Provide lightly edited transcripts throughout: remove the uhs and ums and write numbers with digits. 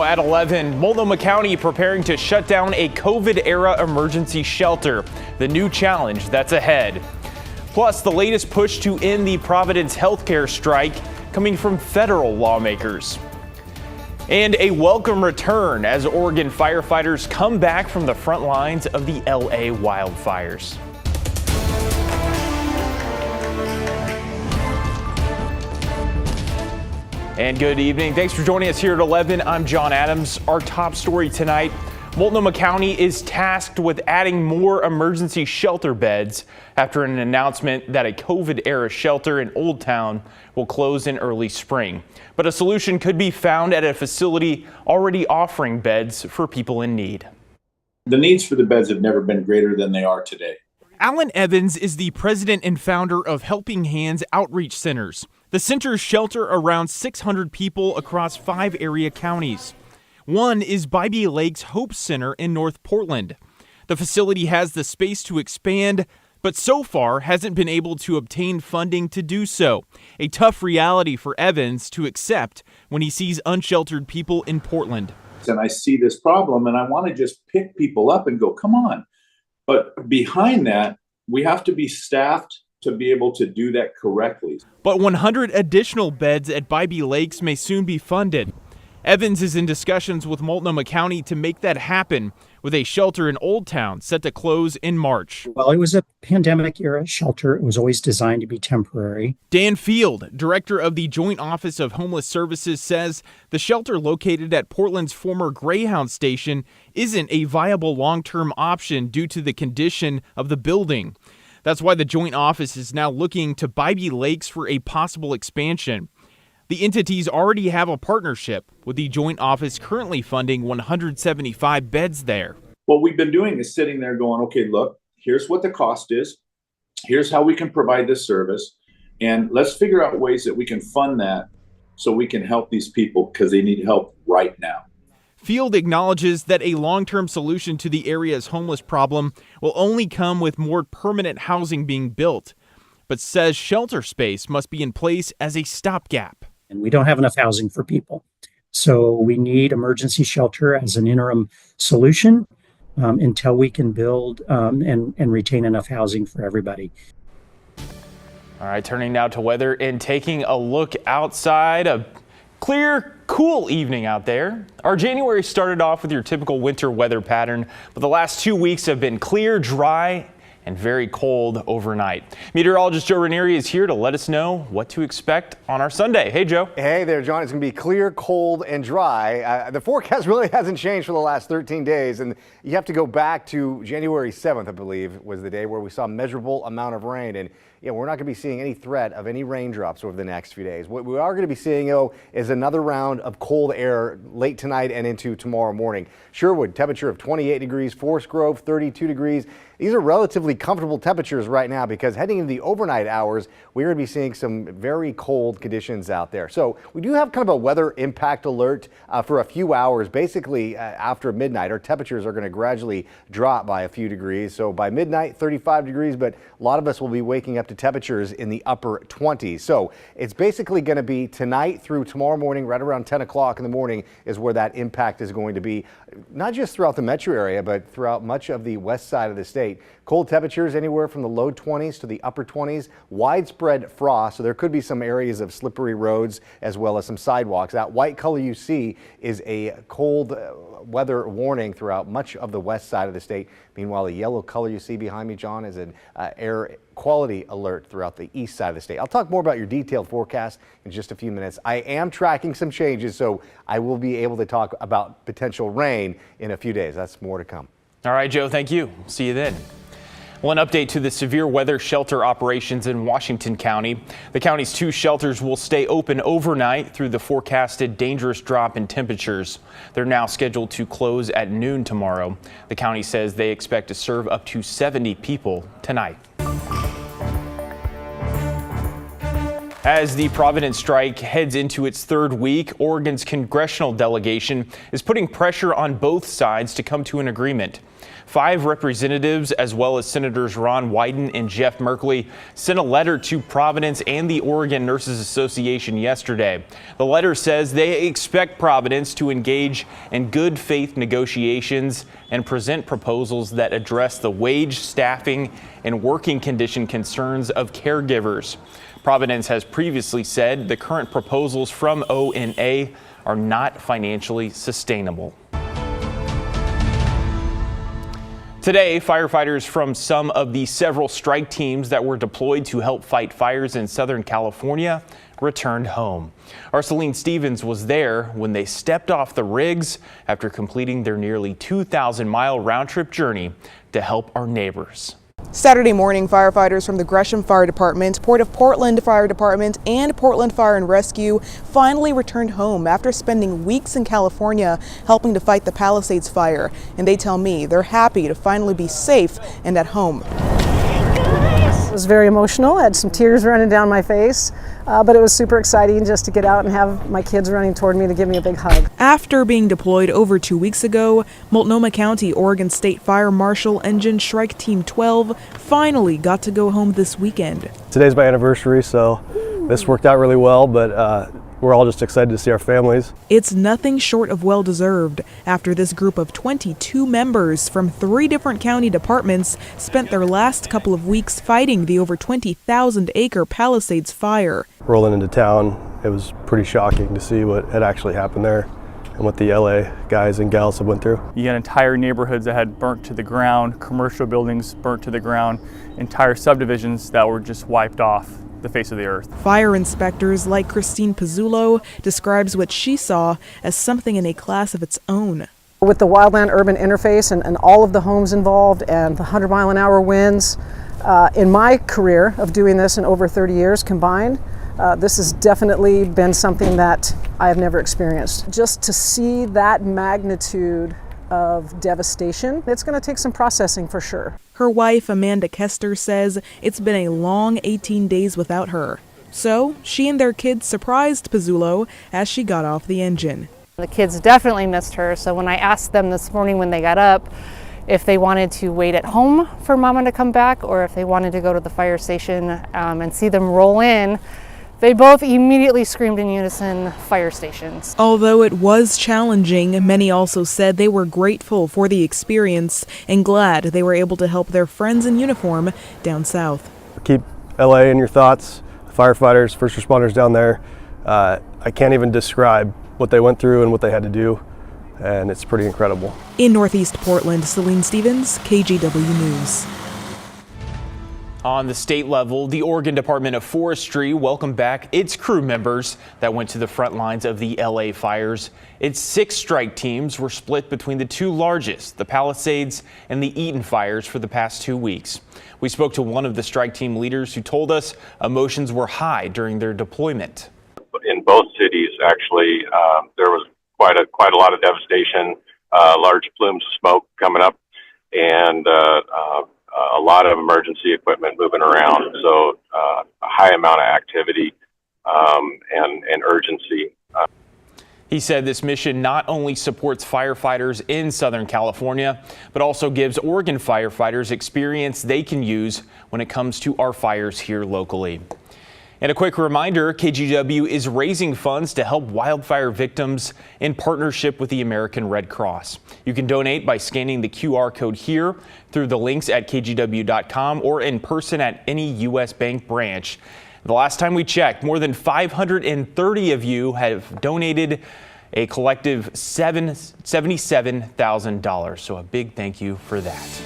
At 11, Multnomah County preparing to shut down a COVID-era emergency shelter. The new challenge that's ahead. Plus, the latest push to end the Providence healthcare strike coming from federal lawmakers. And a welcome return as Oregon firefighters come back from the front lines of the LA wildfires. And good evening. Thanks for joining us here at 11. I'm John Adams. Our top story tonight, Multnomah County is tasked with adding more emergency shelter beds after an announcement that a COVID-era shelter in Old Town will close in early spring. But a solution could be found at a facility already offering beds for people in need. The needs for the beds have never been greater than they are today. Alan Evans is the president and founder of Helping Hands Outreach Centers. The centers shelter around 600 people across 5 area counties. One is Bybee Lake's Hope Center in North Portland. The facility has the space to expand, but so far hasn't been able to obtain funding to do so. A tough reality for Evans to accept when he sees unsheltered people in Portland. And I see this problem and I want to just pick people up and go, come on. But behind that, we have to be staffed to be able to do that correctly. But 100 additional beds at Bybee Lakes may soon be funded. Evans is in discussions with Multnomah County to make that happen, with a shelter in Old Town set to close in March. Well, it was a pandemic-era shelter. It was always designed to be temporary. Dan Field, director of the Joint Office of Homeless Services, says the shelter located at Portland's former Greyhound station isn't a viable long-term option due to the condition of the building. That's why the Joint Office is now looking to Bybee Lakes for a possible expansion. The entities already have a partnership, with the Joint Office currently funding 175 beds there. What we've been doing is sitting there going, okay, look, here's what the cost is. Here's how we can provide this service. And let's figure out ways that we can fund that so we can help these people because they need help right now. Field acknowledges that a long-term solution to the area's homeless problem will only come with more permanent housing being built, but says shelter space must be in place as a stopgap. And we don't have enough housing for people. So we need emergency shelter as an interim solution until we can build and retain enough housing for everybody. All right, turning now to weather and taking a look outside. A clear, cool evening out there. Our January started off with your typical winter weather pattern, but the last 2 weeks have been clear, dry, and very cold overnight. Meteorologist Joe Ranieri is here to let us know what to expect on our Sunday. Hey, Joe. Hey there, John. It's going to be clear, cold, and dry. The forecast really hasn't changed for the last 13 days, and you have to go back to January 7th, I believe, was the day where we saw a measurable amount of rain. And yeah, we're not going to be seeing any threat of any raindrops over the next few days. What we are going to be seeing, though, is another round of cold air late tonight and into tomorrow morning. Sherwood, temperature of 28 degrees, Forest Grove, 32 degrees. These are relatively comfortable temperatures right now because heading into the overnight hours, we're going to be seeing some very cold conditions out there. So we do have kind of a weather impact alert for a few hours. Basically, after midnight, our temperatures are going to gradually drop by a few degrees. So by midnight, 35 degrees, but a lot of us will be waking up to temperatures in the upper 20s. So it's basically going to be tonight through tomorrow morning, right around 10 o'clock in the morning is where that impact is going to be, not just throughout the metro area, but throughout much of the west side of the state. Cold temperatures anywhere from the low 20s to the upper 20s, widespread frost, so there could be some areas of slippery roads as well as some sidewalks. That white color you see is a cold weather warning throughout much of the west side of the state. Meanwhile, the yellow color you see behind me, John, is an air quality alert throughout the east side of the state. I'll talk more about your detailed forecast in just a few minutes. I am tracking some changes, so I will be able to talk about potential rain in a few days. That's more to come. All right, Joe, thank you. See you then. Well, an update to the severe weather shelter operations in Washington County. The county's 2 shelters will stay open overnight through the forecasted dangerous drop in temperatures. They're now scheduled to close at noon tomorrow. The county says they expect to serve up to 70 people tonight. As the Providence strike heads into its third week, Oregon's congressional delegation is putting pressure on both sides to come to an agreement. 5 representatives, as well as Senators Ron Wyden and Jeff Merkley, sent a letter to Providence and the Oregon Nurses Association yesterday. The letter says they expect Providence to engage in good faith negotiations and present proposals that address the wage, staffing, and working condition concerns of caregivers. Providence has previously said the current proposals from ONA are not financially sustainable. Today, firefighters from some of the several strike teams that were deployed to help fight fires in Southern California returned home. Our Celine Stevens was there when they stepped off the rigs after completing their nearly 2,000-mile round-trip journey to help our neighbors. Saturday morning, firefighters from the Gresham Fire Department, Port of Portland Fire Department, and Portland Fire and Rescue finally returned home after spending weeks in California helping to fight the Palisades fire. And they tell me they're happy to finally be safe and at home. It was very emotional. I had some tears running down my face, but it was super exciting just to get out and have my kids running toward me to give me a big hug. After being deployed over 2 weeks ago, Multnomah County, Oregon State Fire Marshal Engine Shrike Team 12 finally got to go home this weekend. Today's my anniversary, so this worked out really well, but we're all just excited to see our families. It's nothing short of well-deserved after this group of 22 members from 3 different county departments spent their last couple of weeks fighting the over 20,000-acre Palisades fire. Rolling into town, it was pretty shocking to see what had actually happened there and what the LA guys and gals have went through. You had entire neighborhoods that had burnt to the ground, commercial buildings burnt to the ground, entire subdivisions that were just wiped off the face of the earth. Fire inspectors like Christine Pizzullo describes what she saw as something in a class of its own. With the wildland-urban interface and all of the homes involved and the 100-mile-an-hour winds, in my career of doing this in over 30 years combined, this has definitely been something that I have never experienced. Just to see that magnitude of devastation, it's going to take some processing for sure. Her wife, Amanda Kester, says it's been a long 18 days without her. So she and their kids surprised Pizzullo as she got off the engine. The kids definitely missed her, so when I asked them this morning when they got up if they wanted to wait at home for Mama to come back or if they wanted to go to the fire station and see them roll in, they both immediately screamed in unison, fire stations. Although it was challenging, many also said they were grateful for the experience and glad they were able to help their friends in uniform down south. Keep LA in your thoughts, firefighters, first responders down there. I can't even describe what they went through and what they had to do, and it's pretty incredible. In Northeast Portland, Celine Stevens, KGW News. On the state level, the Oregon Department of Forestry welcomed back its crew members that went to the front lines of the LA fires. Its 6 strike teams were split between the 2 largest, the Palisades and the Eaton fires, for the past 2 weeks. We spoke to one of the strike team leaders who told us emotions were high during their deployment. In both cities, actually, there was quite a lot of devastation, large plumes of smoke coming up, and a lot of emergency equipment moving around, so a high amount of activity and urgency. He said this mission not only supports firefighters in Southern California, but also gives Oregon firefighters experience they can use when it comes to our fires here locally. And a quick reminder, KGW is raising funds to help wildfire victims in partnership with the American Red Cross. You can donate by scanning the QR code here, through the links at kgw.com, or in person at any U.S. Bank branch. The last time we checked, more than 530 of you have donated a collective $77,000. So a big thank you for that.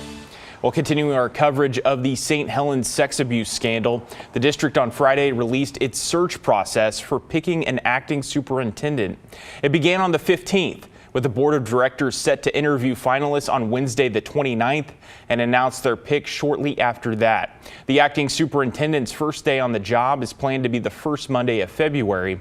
Well, continuing our coverage of the St Helens sex abuse scandal, the district on Friday released its search process for picking an acting superintendent. It began on the 15th, with the board of directors set to interview finalists on Wednesday the 29th and announce their pick shortly after that. The acting superintendent's first day on the job is planned to be the first Monday of February.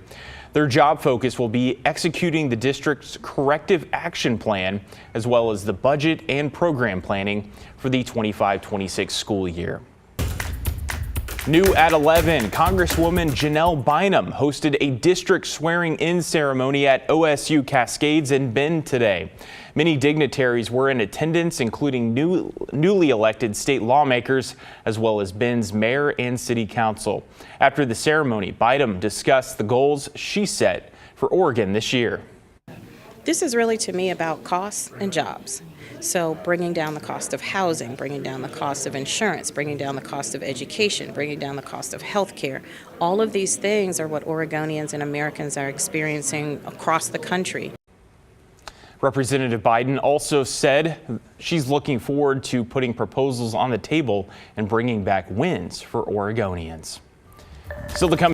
Their job focus will be executing the district's corrective action plan, as well as the budget and program planning for the 25-26 school year. New at 11, Congresswoman Janelle Bynum hosted a district swearing-in ceremony at OSU Cascades in Bend today. Many dignitaries were in attendance, including newly elected state lawmakers, as well as Bend's mayor and city council. After the ceremony, Bynum discussed the goals she set for Oregon this year. This is really, to me, about costs and jobs. So bringing down the cost of housing, bringing down the cost of insurance, bringing down the cost of education, bringing down the cost of health care. All of these things are what Oregonians and Americans are experiencing across the country. Representative Biden also said she's looking forward to putting proposals on the table and bringing back wins for Oregonians. Still to come.